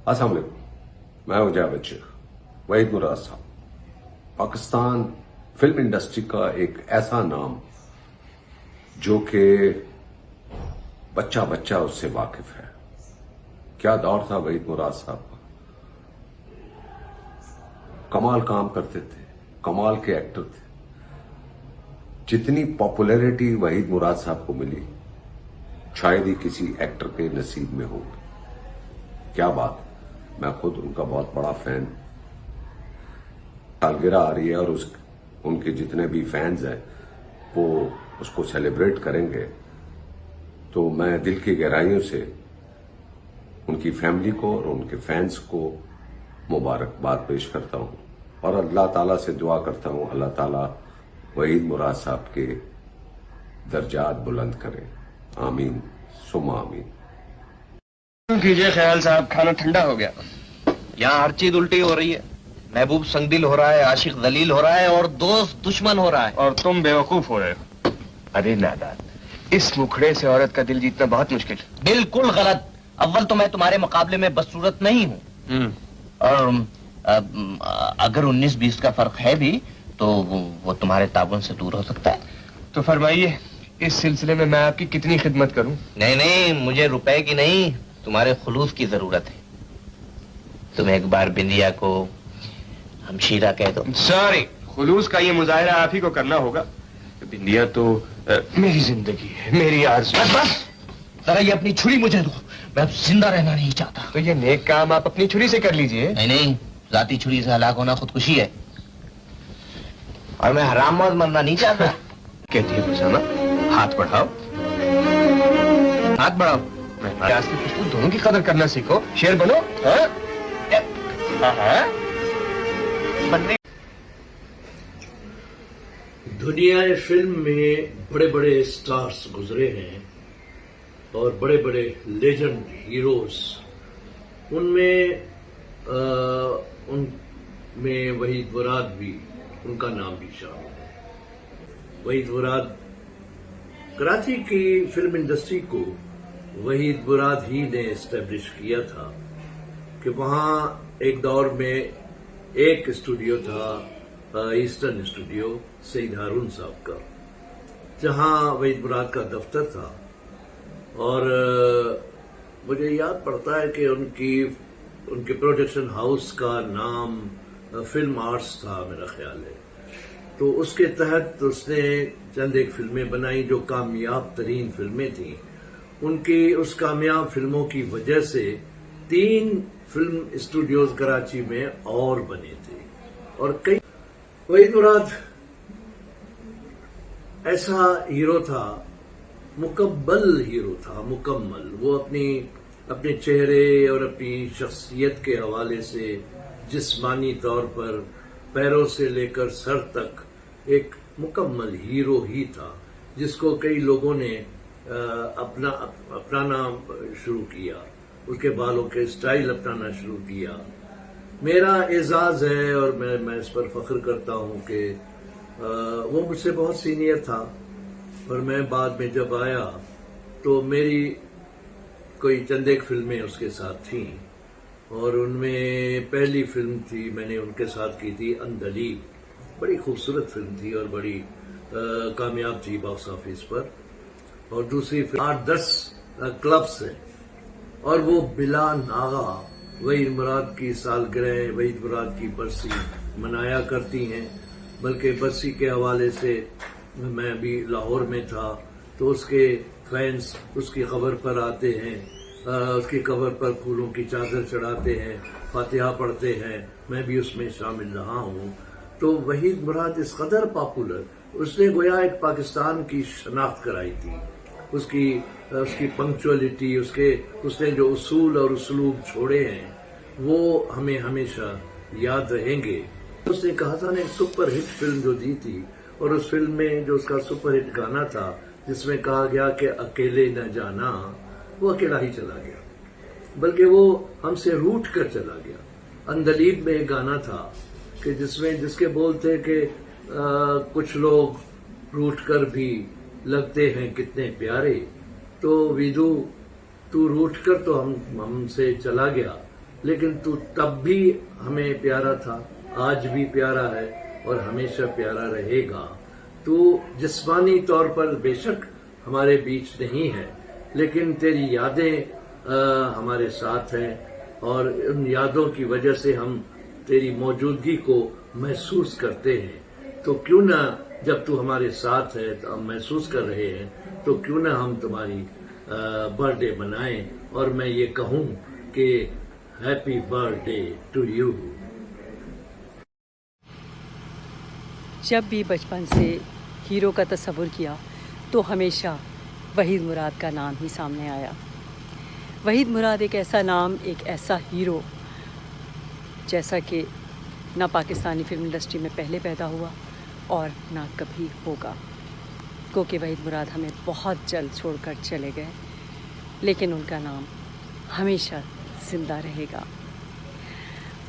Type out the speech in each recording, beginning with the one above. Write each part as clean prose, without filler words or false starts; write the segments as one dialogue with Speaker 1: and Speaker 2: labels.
Speaker 1: السلام علیکم، میں ہوں جاوید شیخ وحید مراد صاحب. پاکستان فلم انڈسٹری کا ایک ایسا نام جو کہ بچہ بچہ اس سے واقف ہے. کیا دور تھا وحید مراد صاحب کا. کمال کام کرتے تھے، کمال کے ایکٹر تھے. جتنی پاپولیرٹی وحید مراد صاحب کو ملی شاید ہی کسی ایکٹر کے نصیب میں ہوگی. کیا بات، میں خود ان کا بہت بڑا فین. سالگرہ آ رہی ہے اور ان کے جتنے بھی فینز ہیں وہ اس کو سیلیبریٹ کریں گے، تو میں دل کی گہرائیوں سے ان کی فیملی کو اور ان کے فینز کو مبارکباد پیش کرتا ہوں اور اللہ تعالیٰ سے دعا کرتا ہوں اللہ تعالیٰ وحید مراد صاحب کے درجات بلند کرے. آمین ثم آمین.
Speaker 2: کیجئے خیال صاحب، کھانا ٹھنڈا ہو گیا.
Speaker 3: یہاں ہر چیز الٹی ہو رہی ہے. محبوب سنگدل ہو رہا ہے، عاشق ذلیل ہو رہا ہے اور دوست دشمن ہو رہا ہے.
Speaker 2: اور تم بیوقوف ہو رہے ہو. ارے نادان، اس مکھڑے سے عورت کا دل جیتنا بہت مشکل.
Speaker 3: بالکل غلط. اول تو میں تمہارے مقابلے میں بدصورت نہیں ہوں، اور اگر 19-20 کا فرق ہے بھی تو وہ تمہارے تعاون سے دور ہو سکتا ہے.
Speaker 2: تو فرمائیے اس سلسلے میں آپ کی کتنی خدمت کروں؟
Speaker 3: نہیں، مجھے روپے کی نہیں، تمہارے خلوص کی ضرورت ہے. تم ایک بار بندیا کو ہمشیرہ کہہ دو.
Speaker 2: سوری، خلوص کا یہ مظاہرہ آپ ہی کو کرنا ہوگا. بندیا تو میری زندگی ہے، میری آرزو.
Speaker 3: بس ذرا یہ اپنی چھری مجھے دو، میں اب زندہ رہنا نہیں چاہتا.
Speaker 2: تو یہ نیک کام آپ اپنی چھری سے کر لیجئے.
Speaker 3: نہیں، ذاتی چھری سے ہلاک ہونا خودکشی ہے، اور میں حرام موت مرنا نہیں چاہتا.
Speaker 2: کہتی ہے فسانہ، ہاتھ بڑھاؤ.
Speaker 3: ہاتھ بڑھاؤ.
Speaker 2: آج کی خوشبو دونوں کی قدر کرنا سیکھو. شیر بنو.
Speaker 3: بننے
Speaker 4: دنیا فلم میں بڑے بڑے سٹارز گزرے ہیں اور بڑے بڑے لیجنڈ ہیروز. ان میں وحید مراد بھی، ان کا نام بھی شامل ہے. وحید مراد، کراچی کی فلم انڈسٹری کو وحید مراد ہی نے اسٹیبلش کیا تھا کہ وہاں ایک دور میں ایک اسٹوڈیو تھا، ایسٹرن اسٹوڈیو سید ہارون صاحب کا، جہاں وحید مراد کا دفتر تھا. اور مجھے یاد پڑتا ہے کہ ان کے پروڈکشن ہاؤس کا نام فلم آرٹس تھا میرا خیال ہے. تو اس کے تحت اس نے چند ایک فلمیں بنائی جو کامیاب ترین فلمیں تھیں. ان کی اس کامیاب فلموں کی وجہ سے 3 فلم اسٹوڈیوز کراچی میں اور بنے تھے. اور کئی وحید مراد ایسا ہیرو تھا، مکمل ہیرو تھا، مکمل. وہ اپنے چہرے اور اپنی شخصیت کے حوالے سے جسمانی طور پر پیروں سے لے کر سر تک ایک مکمل ہیرو ہی تھا، جس کو کئی لوگوں نے اپنانا شروع کیا، اس کے بالوں کے سٹائل اپنانا شروع کیا. میرا اعزاز ہے اور میں اس پر فخر کرتا ہوں کہ وہ مجھ سے بہت سینئر تھا، اور میں بعد میں جب آیا تو میری کوئی چند ایک فلمیں اس کے ساتھ تھیں، اور ان میں پہلی فلم تھی میں نے ان کے ساتھ کی تھی اندلیب. بڑی خوبصورت فلم تھی اور بڑی کامیاب تھی باکس آفس پر. اور دوسری فلم 8-10 کلبس ہیں، اور وہ بلا ناغہ وحید مراد کی سالگرہ، وحید مراد کی برسی منایا کرتی ہیں. بلکہ برسی کے حوالے سے میں بھی لاہور میں تھا تو اس کے فینس اس کی قبر پر آتے ہیں، اس کی قبر پر پھولوں کی چادر چڑھاتے ہیں، فاتحہ پڑھتے ہیں. میں بھی اس میں شامل رہا ہوں. تو وحید مراد اس قدر پاپولر، اس نے گویا ایک پاکستان کی شناخت کرائی تھی. اس کی پنکچولیٹی، اس نے جو اصول اور اسلوب چھوڑے ہیں وہ ہمیں ہمیشہ یاد رہیں گے. اس نے کہا تھا نے سپر ہٹ فلم جو دی تھی، اور اس فلم میں جو اس کا سپر ہٹ گانا تھا جس میں کہا گیا کہ اکیلے نہ جانا، وہ اکیلا ہی چلا گیا، بلکہ وہ ہم سے روٹ کر چلا گیا. اندلیب میں ایک گانا تھا کہ جس کے بول تھے کہ کچھ لوگ روٹ کر بھی لگتے ہیں کتنے پیارے. تو ویدو تو روٹ کر تو ہم سے چلا گیا، لیکن تو تب بھی ہمیں پیارا تھا، آج بھی پیارا ہے اور ہمیشہ پیارا رہے گا. تو جسمانی طور پر بے شک ہمارے بیچ نہیں ہے، لیکن تیری یادیں ہمارے ساتھ ہیں، اور ان یادوں کی وجہ سے ہم تیری موجودگی کو محسوس کرتے ہیں. تو کیوں نہ جب تو ہمارے ساتھ ہے تو ہم محسوس کر رہے ہیں، تو کیوں نہ ہم تمہاری برتھ ڈے منائیں اور میں یہ کہوں کہ happy birthday to you.
Speaker 5: جب بھی بچپن سے ہیرو کا تصور کیا تو ہمیشہ وحید مراد کا نام ہی سامنے آیا. وحید مراد ایک ایسا نام، ایک ایسا ہیرو جیسا کہ نہ پاکستانی فلم انڈسٹری میں پہلے پیدا ہوا اور نہ کبھی ہوگا، کیونکہ وحید مراد ہمیں بہت جلد چھوڑ کر چلے گئے، لیکن ان کا نام ہمیشہ زندہ رہے گا.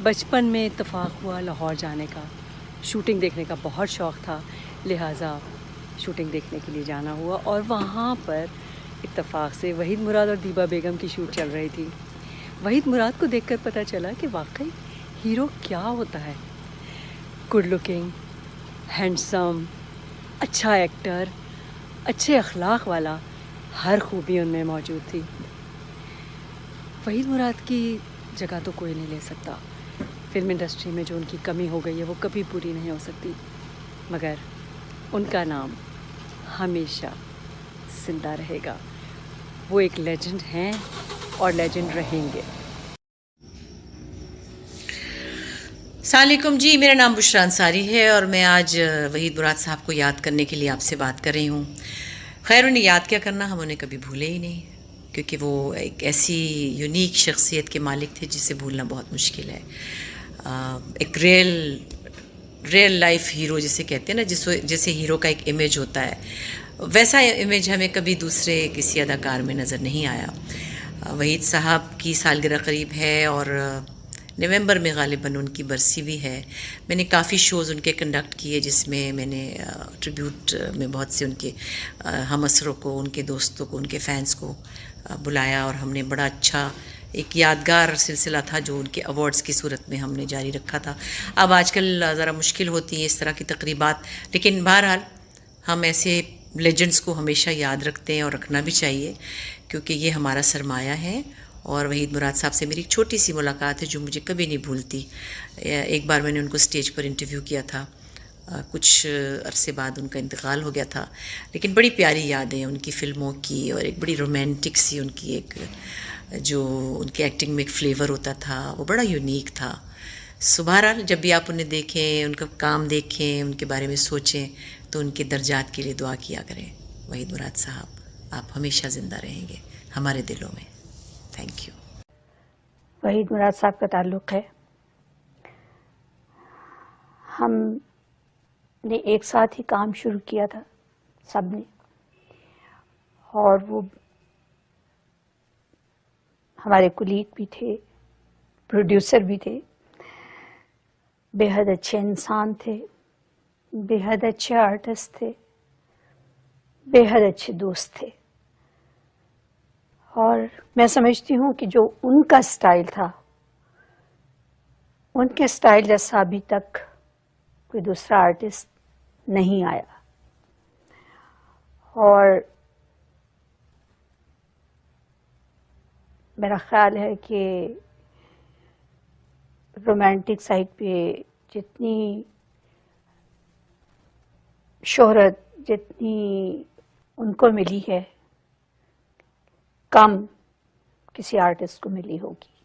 Speaker 5: بچپن میں اتفاق ہوا لاہور جانے کا، شوٹنگ دیکھنے کا بہت شوق تھا، لہٰذا شوٹنگ دیکھنے کے لیے جانا ہوا، اور وہاں پر اتفاق سے وحید مراد اور دیبا بیگم کی شوٹ چل رہی تھی. وحید مراد کو دیکھ کر پتہ چلا کہ واقعی ہیرو کیا ہوتا ہے. گڈ لکنگ، ہینڈسم، اچھا ایکٹر، اچھے اخلاق والا، ہر خوبی ان میں موجود تھی. وحید مراد کی جگہ تو کوئی نہیں لے سکتا. فلم انڈسٹری میں جو ان کی کمی ہو گئی ہے وہ کبھی پوری نہیں ہو سکتی، مگر ان کا نام ہمیشہ زندہ رہے گا. وہ ایک لیجنڈ ہیں اور لیجنڈ رہیں گے.
Speaker 6: السلام علیکم جی، میرا نام بشرا انصاری ہے اور میں آج وحید مراد صاحب کو یاد کرنے کے لیے آپ سے بات کر رہی ہوں. خیر، انہیں یاد کیا کرنا، ہم انہیں کبھی بھولے ہی نہیں، کیونکہ وہ ایک ایسی یونیک شخصیت کے مالک تھے جسے بھولنا بہت مشکل ہے. ایک ریئل لائف ہیرو جسے کہتے ہیں نا، جیسے ہیرو کا ایک امیج ہوتا ہے، ویسا امیج ہمیں کبھی دوسرے کسی اداکار میں نظر نہیں آیا. وحید صاحب کی سالگرہ قریب ہے اور نومبر میں غالباً ان کی برسی بھی ہے. میں نے کافی شوز ان کے کنڈکٹ کیے جس میں میں نے ٹریبیوٹ میں بہت سے ان کے ہم اسروں کو، ان کے دوستوں کو، ان کے فینس کو بلایا، اور ہم نے بڑا اچھا ایک یادگار سلسلہ تھا جو ان کے ایوارڈز کی صورت میں ہم نے جاری رکھا تھا. اب آج کل ذرا مشکل ہوتی ہیں اس طرح کی تقریبات، لیکن بہرحال ہم ایسے لیجنڈز کو ہمیشہ یاد رکھتے ہیں اور رکھنا بھی چاہیے، کیونکہ یہ ہمارا سرمایہ ہے. اور وحید مراد صاحب سے میری ایک چھوٹی سی ملاقات ہے جو مجھے کبھی نہیں بھولتی. ایک بار میں نے ان کو اسٹیج پر انٹرویو کیا تھا، کچھ عرصے بعد ان کا انتقال ہو گیا تھا، لیکن بڑی پیاری یادیں ان کی فلموں کی، اور ایک بڑی رومانٹک سی ان کی ایک جو ان کے ایکٹنگ میں ایک فلیور ہوتا تھا وہ بڑا یونیک تھا. بہرحال جب بھی آپ انہیں دیکھیں، ان کا کام دیکھیں، ان کے بارے میں سوچیں تو ان کے درجات کے لیے دعا کیا کریں. وحید مراد صاحب، آپ ہمیشہ زندہ رہیں گے ہمارے دلوں میں. Thank you.
Speaker 7: وحید مراد صاحب کا تعلق ہے، ہم نے ایک ساتھ ہی کام شروع کیا تھا سب نے، اور وہ ہمارے کولیگ بھی تھے، پروڈیوسر بھی تھے، بے حد اچھے انسان تھے، بے حد اچھے آرٹسٹ تھے، بے حد اچھے دوست تھے. اور میں سمجھتی ہوں کہ جو ان کا سٹائل تھا، ان کے سٹائل جیسا ابھی تک کوئی دوسرا آرٹسٹ نہیں آیا. اور میرا خیال ہے کہ رومانٹک سائڈ پہ جتنی شہرت جتنی ان کو ملی ہے، کم کسی آرٹسٹ کو ملی ہوگی.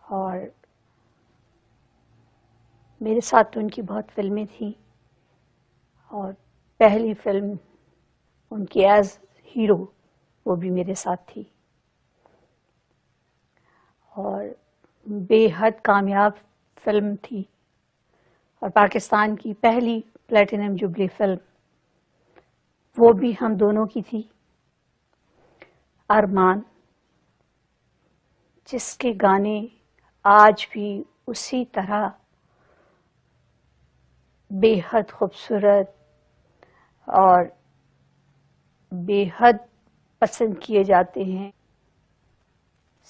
Speaker 7: اور میرے ساتھ تو ان کی بہت فلمیں تھیں، اور پہلی فلم ان کی ایز ہیرو وہ بھی میرے ساتھ تھی، اور بے حد کامیاب فلم تھی، اور پاکستان کی پہلی پلیٹینم جوبلی فلم وہ بھی ہم دونوں کی تھی. ارمان، جس کے گانے آج بھی اسی طرح بے حد خوبصورت اور بے حد پسند کیے جاتے ہیں.